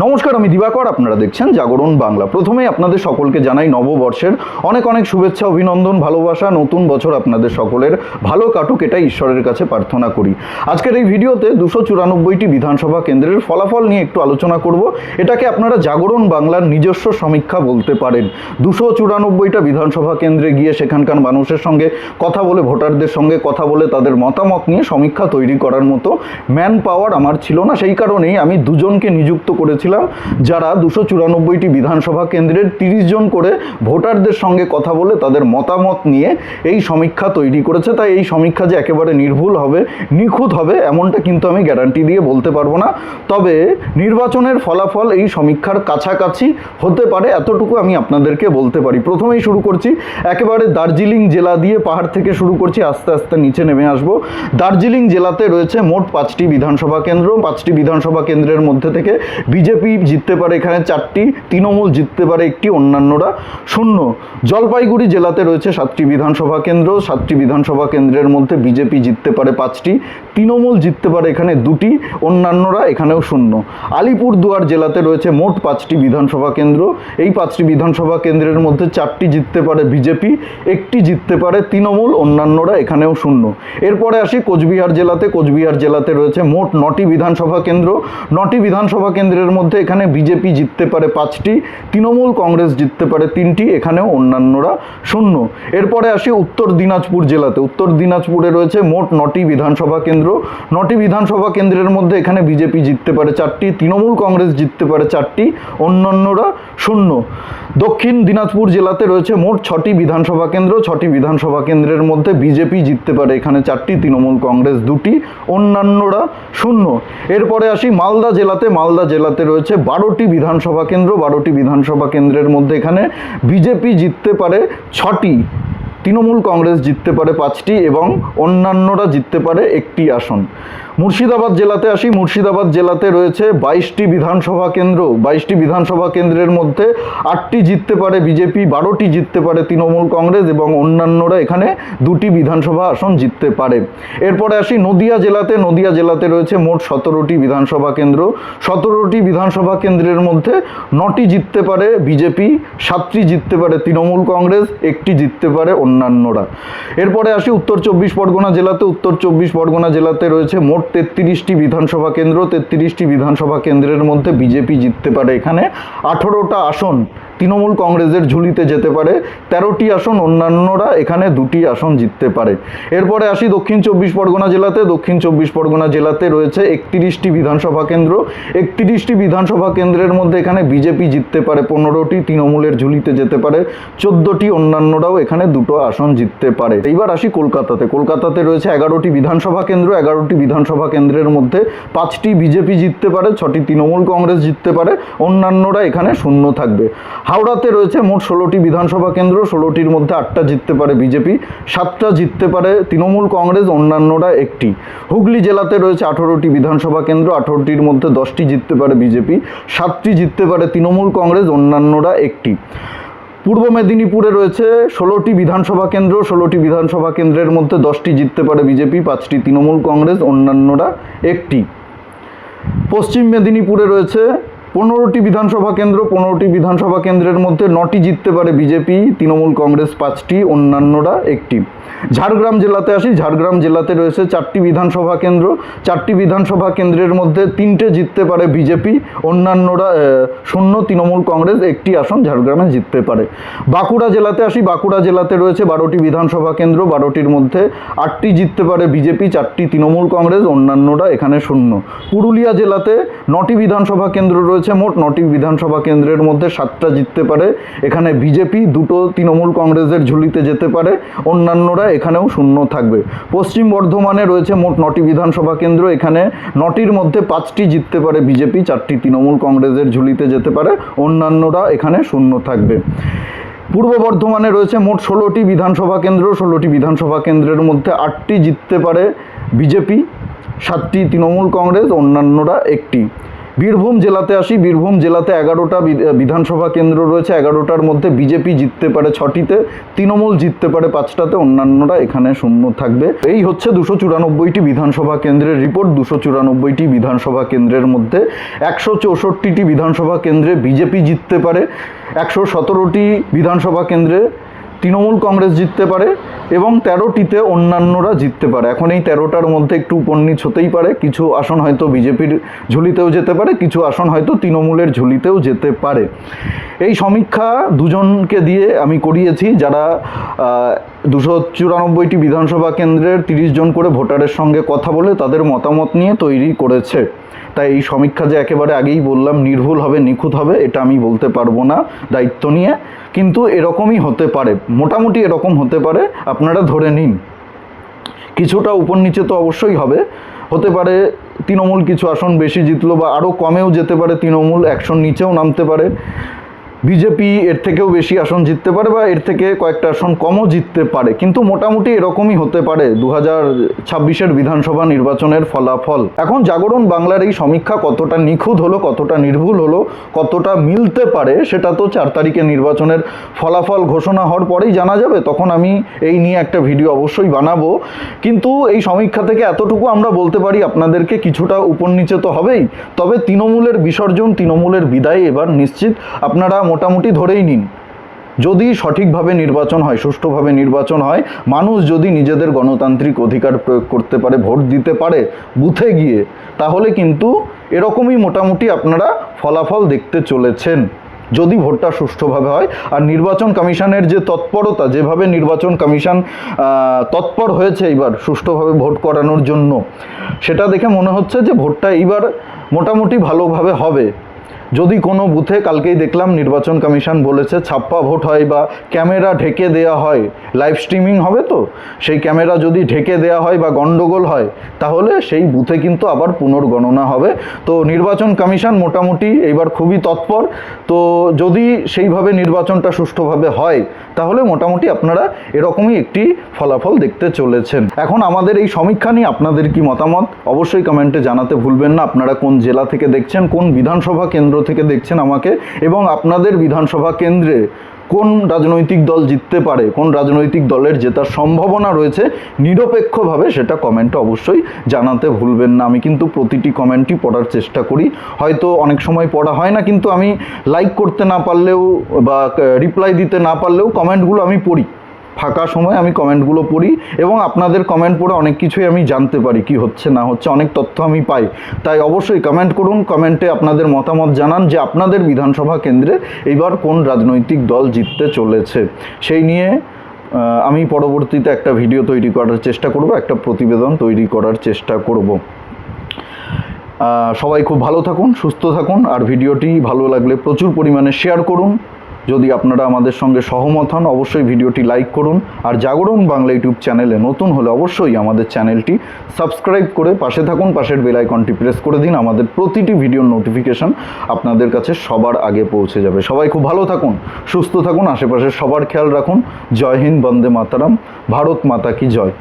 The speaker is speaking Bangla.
নমস্কার, আমি দিবাকর। আপনারা দেখছেন জাগরণ বাংলা। প্রথমেই আপনাদের সকলকে জানাই নববর্ষের অনেক অনেক শুভেচ্ছা, অভিনন্দন, ভালোবাসা। নতুন বছর আপনাদের সকলের ভালো কাটুক, এটাই ঈশ্বরের কাছে প্রার্থনা করি। আজকের এই ভিডিওতে 294টি বিধানসভা কেন্দ্রের ফলাফল নিয়ে একটু আলোচনা করব। এটাকে আপনারা জাগরণ বাংলার নিজস্ব সমীক্ষা বলতে পারেন। 294টা বিধানসভা কেন্দ্রে গিয়ে সেখানকার মানুষের সঙ্গে কথা বলে, ভোটারদের সঙ্গে কথা বলে তাদের মতামত নিয়ে সমীক্ষা তৈরি করার মতো ম্যান পাওয়ার আমার ছিল না। সেই কারণেই আমি দুজনকে নিযুক্ত করেছিলাম, যারা 294টি বিধানসভা কেন্দ্রের 30 জন করে ভোটারদের সঙ্গে কথা বলে তাদের মতামত নিয়ে এই সমীক্ষা তৈরি করেছে। তাই এই সমীক্ষা যে একেবারে নির্ভুল হবে, নিখুঁত হবে, এমনটা কিন্তু আমি গ্যারান্টি দিয়ে বলতে পারবো না। তবে নির্বাচনের ফলাফল এই সমীক্ষার কাছাকাছি হতে পারে, এতটুকু আমি আপনাদেরকে বলতে পারি। প্রথমেই শুরু করছি একেবারে দার্জিলিং জেলা দিয়ে, পাহাড় থেকে শুরু করছি, আস্তে আস্তে নিচে নেমে আসবো। দার্জিলিং জেলাতে রয়েছে মোট 5টি বিধানসভা কেন্দ্র। 5টি বিধানসভা কেন্দ্রের মধ্যে থেকে বিজেপি জিততে পারে এখানে 4টি, তৃণমূল জিততে পারে 1টি, অন্যান্যরা 0। জলপাইগুড়ি জেলাতে রয়েছে 7টি বিধানসভা কেন্দ্র। 7টি বিধানসভা কেন্দ্রের মধ্যে বিজেপি জিততে পারে 5টি, তৃণমূল জিততে পারে এখানে 2টি, অন্যান্যরা এখানেও 0। আলিপুরদুয়ার জেলাতে রয়েছে মোট 5টি বিধানসভা কেন্দ্র। এই 5টি বিধানসভা কেন্দ্রের মধ্যে 4টি জিততে পারে বিজেপি, 1টি জিততে পারে তৃণমূল, অন্যান্যরা এখানেও 0। এরপরে আসি কোচবিহার জেলাতে। কোচবিহার জেলাতে রয়েছে মোট 9টি বিধানসভা কেন্দ্র। 9টি বিধানসভা কেন্দ্রের মধ্যে এখানে বিজেপি জিততে পারে 5টি, তৃণমূল কংগ্রেস জিততে পারে 3টি, এখানেও অন্যান্যরা 0। এরপরে আসি উত্তর দিনাজপুর জেলাতে। উত্তর দিনাজপুরে রয়েছে মোট 9টি বিধানসভা কেন্দ্র। 9টি বিধানসভা কেন্দ্রের মধ্যে এখানে বিজেপি জিততে পারে 4টি, তৃণমূল কংগ্রেস জিততে পারে 4টি, অন্যান্যরা 0। দক্ষিণ দিনাজপুর জেলাতে রয়েছে মোট 6টি বিধানসভা কেন্দ্র। 6টি বিধানসভা কেন্দ্রের মধ্যে বিজেপি জিততে পারে এখানে 4টি, তৃণমূল কংগ্রেস 2টি, অন্যান্যরা 0। এরপরে আসি মালদা জেলাতে। মালদা জেলাতে রয়েছে 12টি বিধানসভা কেন্দ্র। 12টি বিধানসভা কেন্দ্রের মধ্যে এখানে বিজেপি জিততে পারে 6টি, তৃণমূল কংগ্রেস জিততে পারে 5টি এবং অন্যান্যরা জিততে পারে 1টি আসন। মুর্শিদাবাদ জেলাতে আসি। মুর্শিদাবাদ জেলাতে রয়েছে 22টি বিধানসভা কেন্দ্র। 22টি বিধানসভা কেন্দ্রের মধ্যে 8টি জিততে পারে বিজেপি, 12টি জিততে পারে তৃণমূল কংগ্রেস এবং অন্যান্যরা এখানে 2টি বিধানসভা আসন জিততে পারে। এরপরে আসি নদিয়া জেলাতে। নদিয়া জেলাতে রয়েছে মোট 17টি বিধানসভা কেন্দ্র। 17টি বিধানসভা কেন্দ্রের মধ্যে 9টি জিততে পারে বিজেপি, 7টি জিততে পারে তৃণমূল কংগ্রেস, 1টি জিততে পারে অন্যান্যরা। এরপরে আসি উত্তর 24 পরগনা জেলাতে। উত্তর 24 পরগনা জেলাতে রয়েছে মোট 33টি বিধানসভা কেন্দ্র। 33টি বিধানসভা কেন্দ্রের মধ্যে বিজেপি জিততে পারে এখানে 18টা আসন, তৃণমূল কংগ্রেসের ঝুলিতে যেতে পারে 13টি আসন, অন্যান্যরা এখানে 2টি আসন জিততে পারে। এরপরে আসি দক্ষিণ 24 পরগনা জেলাতে। দক্ষিণ 24 পরগনা জেলাতে রয়েছে 31টি বিধানসভা কেন্দ্র। 31টি বিধানসভা কেন্দ্রের মধ্যে এখানে বিজেপি জিততে পারে 15টি, তৃণমূলের ঝুলিতে যেতে পারে 14টি, অন্যান্যরাও এখানে 2টো আসন জিততে পারে। এইবার আসি কলকাতাতে। কলকাতাতে রয়েছে 11টি বিধানসভা কেন্দ্র। 11টি বিধানসভা কেন্দ্রের মধ্যে 5টি বিজেপি জিততে পারে, 6টি তৃণমূল কংগ্রেস জিততে পারে, অন্যান্যরা এখানে 0 থাকবে। হাওড়াতে রয়েছে মোট 16টি বিধানসভা কেন্দ্র। 16টির মধ্যে 8টা জিততে পারে বিজেপি, 7টা জিততে পারে তৃণমূল কংগ্রেস, অন্যান্যরা 1টি। হুগলি জেলাতে রয়েছে 18টি বিধানসভা কেন্দ্র। 18টির মধ্যে 10টি জিততে পারে বিজেপি, 7টি জিততে পারে তৃণমূল কংগ্রেস, অন্যান্যরা 1টি। পূর্ব মেদিনীপুরে রয়েছে 16টি বিধানসভা কেন্দ্র। 16টি বিধানসভা কেন্দ্রের মধ্যে 10টি জিততে পারে বিজেপি, 5টি তৃণমূল কংগ্রেস, অন্যান্যরা 1টি। পশ্চিম মেদিনীপুরে রয়েছে 15টি বিধানসভা কেন্দ্র। 15টি বিধানসভা কেন্দ্রের মধ্যে 9টি জিততে পারে বিজেপি, তৃণমূল কংগ্রেস 5টি, অন্যান্যরা 1টি। ঝাড়গ্রাম জেলাতে আসি। ঝাড়গ্রাম জেলাতে রয়েছে 4টি বিধানসভা কেন্দ্র। 4টি বিধানসভা কেন্দ্রের মধ্যে 3টে জিততে পারে বিজেপি, অন্যান্যরা 0, তৃণমূল কংগ্রেস 1টি আসন ঝাড়গ্রামে জিততে পারে। বাঁকুড়া জেলাতে আসি। বাঁকুড়া জেলাতে রয়েছে 12টি বিধানসভা কেন্দ্র। 12টির মধ্যে 8টি জিততে পারে বিজেপি, 4টি তৃণমূল কংগ্রেস, অন্যান্যরা এখানে 0। পুরুলিয়া জেলাতে 9টি বিধানসভা কেন্দ্র রয়েছে। মোট 9টি বিধানসভা কেন্দ্রের মধ্যে 7টা জিততে পারে এখানে বিজেপি, 2টো তৃণমূল কংগ্রেসের ঝুলিতে যেতে পারে, অন্যান্যরা এখানেও 0 থাকবে। পশ্চিম বর্ধমানে রয়েছে মোট 9টি বিধানসভা কেন্দ্র। এখানে 9টির মধ্যে 5টি জিততে পারে বিজেপি, 4টি তৃণমূল কংগ্রেসের ঝুলিতে যেতে পারে, অন্যান্যরা এখানে 0 থাকবে। পূর্ব বর্ধমানে রয়েছে মোট 16টি বিধানসভা কেন্দ্র। 16টি বিধানসভা কেন্দ্রের মধ্যে 8টি জিততে পারে বিজেপি, 7টি তৃণমূল কংগ্রেস, অন্যান্যরা 1টি। বীরভূম জেলাতে আসি। বীরভূম জেলাতে 11টা বিধানসভা কেন্দ্র রয়েছে। 11টার মধ্যে বিজেপি জিততে পারে 6টিতে, তৃণমূল জিততে পারে 5টাতে, অন্যান্যরা এখানে শূন্য থাকবে। এই হচ্ছে 294টি বিধানসভা কেন্দ্রের রিপোর্ট। 294টি বিধানসভা কেন্দ্রের মধ্যে 164টি বিধানসভা কেন্দ্রে বিজেপি জিততে পারে, 117টি বিধানসভা কেন্দ্রে তৃণমূল কংগ্রেস জিততে পারে এবং 13টিতে অন্যান্যরা জিততে পারে। এখন এই 13টার মধ্যে একটু উপন্নিচ হতেই পারে, কিছু আসন হয়তো বিজেপির ঝুলিতেও যেতে পারে, কিছু আসন হয়তো তৃণমূলের ঝুলিতেও যেতে পারে। এই সমীক্ষা দুজনকে দিয়ে আমি করিয়েছি, যারা 294টি বিধানসভা কেন্দ্রের 30 জন করে ভোটারের সঙ্গে কথা বলে তাদের মতামত নিয়ে তৈরি করেছে। তাই এই সমীক্ষা যে একেবারে আগেই বললাম নির্ভুল হবে, নিখুঁত হবে, এটা আমি বলতে পারবো না দায়িত্ব নিয়ে, কিন্তু এরকমই হতে পারে, মোটামুটি এরকম হতে পারে, আপনারা ধরে নিন। কিছুটা উপর নিচে তো অবশ্যই হবে, হতে পারে তৃণমূল কিছু আসন বেশি জিতলো বা আরও কমেও যেতে পারে, তৃণমূল 100 নিচেও নামতে পারে, বিজেপি এর থেকেও বেশি আসন জিততে পারে বা এর থেকে কয়েকটা আসন কমও জিততে পারে, কিন্তু মোটামুটি এরকমই হতে পারে 2026-এর বিধানসভা নির্বাচনের ফলাফল। এখন জাগরণ বাংলার এই সমীক্ষা কতটা নিখুঁত হলো, কতটা নির্ভুল হলো, কতটা মিলতে পারে, সেটা তো 4 তারিখে নির্বাচনের ফলাফল ঘোষণা হওয়ার পরেই জানা যাবে। তখন আমি এই নিয়ে একটা ভিডিও অবশ্যই বানাবো। কিন্তু এই সমীক্ষা থেকে এতটুকু আমরা বলতে পারি, আপনাদেরকে কিছুটা উপর নিচে তো হবেই, তবে তৃণমূলের বিসর্জন, তৃণমূলের বিদায় এবার নিশ্চিত। আপনারা মোটামুটি ধরেই নিন, যদি সঠিকভাবে নির্বাচন হয়, সুষ্ঠুভাবে নির্বাচন হয়, মানুষ যদি নিজেদের গণতান্ত্রিক অধিকার প্রয়োগ করতে পারে, ভোট দিতে পারে বুথে গিয়ে, তাহলে কিন্তু এরকমই মোটামুটি আপনারা ফলাফল দেখতে চলেছেন, যদি ভোটটা সুষ্ঠুভাবে হয়। আর নির্বাচন কমিশনের যে তৎপরতা, যেভাবে নির্বাচন কমিশন তৎপর হয়েছে এবার সুষ্ঠুভাবে ভোট করানোর জন্য, সেটা দেখে মনে হচ্ছে যে ভোটটা এইবার মোটামুটি ভালোভাবে হবে। যদি কোনো বুথে, কালকেই দেখলাম নির্বাচন কমিশন বলেছে ছাপ্পা ভোট হয় বা ক্যামেরা ঢেকে দেয়া হয়, লাইভ স্ট্রিমিং হবে, তো সেই ক্যামেরা যদি ঢেকে দেয়া হয় বা গন্ডগোল হয়, তাহলে সেই বুথে কিন্তু আবার পুনর্গণনা হবে। তো নির্বাচন কমিশন মোটামুটি এইবার খুবই তৎপর। তো যদি সেইভাবে নির্বাচনটা সুষ্ঠুভাবে হয়, তাহলে মোটামুটি আপনারা এরকমই একটি ফলাফল দেখতে চলেছেন। এখন আমাদের এই সমীক্ষা নিয়ে আপনাদের কি মতামত অবশ্যই কমেন্টে জানাতে ভুলবেন না। আপনারা কোন জেলা থেকে দেখছেন, কোন বিধানসভা কেন্দ্র থেকে দেখছেন আমাকে, এবং আপনাদের বিধানসভা কেন্দ্রে কোন রাজনৈতিক দল জিততে পারে, কোন রাজনৈতিক দলের জেতার সম্ভাবনা রয়েছে, নিরপেক্ষভাবে সেটা কমেন্টে অবশ্যই জানাতে ভুলবেন না। আমি কিন্তু প্রতিটি কমেন্টই পড়ার চেষ্টা করি, হয়তো অনেক সময় পড়া হয় না, কিন্তু আমি লাইক করতে না পারলেও বা রিপ্লাই দিতে না পারলেও কমেন্টগুলো আমি পড়ি, ফাঁকা সময় আমি কমেন্টগুলো পড়ি এবং আপনাদের কমেন্ট পড়ে অনেক কিছুই আমি জানতে পারি, কি হচ্ছে না হচ্ছে, অনেক তথ্য আমি পাই। তাই অবশ্যই কমেন্ট করুন, কমেন্টে আপনাদের মতামত জানান যে আপনাদের বিধানসভা কেন্দ্রে এইবার কোন রাজনৈতিক দল জিততে চলেছে। সেই নিয়ে আমি পরবর্তীতে একটা ভিডিও তৈরি করার চেষ্টা করব, একটা প্রতিবেদন তৈরি করার চেষ্টা করব। সবাই খুব ভালো থাকুন, সুস্থ থাকুন, আর ভিডিওটি ভালো লাগলে প্রচুর পরিমাণে শেয়ার করুন। যদি আপনারা আমাদের সঙ্গে সহমত হন, অবশ্যই ভিডিওটি লাইক করুন। আর জাগরণ বাংলা ইউটিউব চ্যানেলে নতুন হলে অবশ্যই আমাদের চ্যানেলটি সাবস্ক্রাইব করে পাশে থাকুন, পাশের বেল আইকনটি প্রেস করে দিন, আমাদের প্রতিটি ভিডিওর নোটিফিকেশন আপনাদের কাছে সবার আগে পৌঁছে যাবে। সবাই খুব ভালো থাকুন, সুস্থ থাকুন, আশেপাশের সবার খেয়াল রাখুন। জয় হিন্দ, বন্দে মাতারাম, ভারত মাতা কি জয়।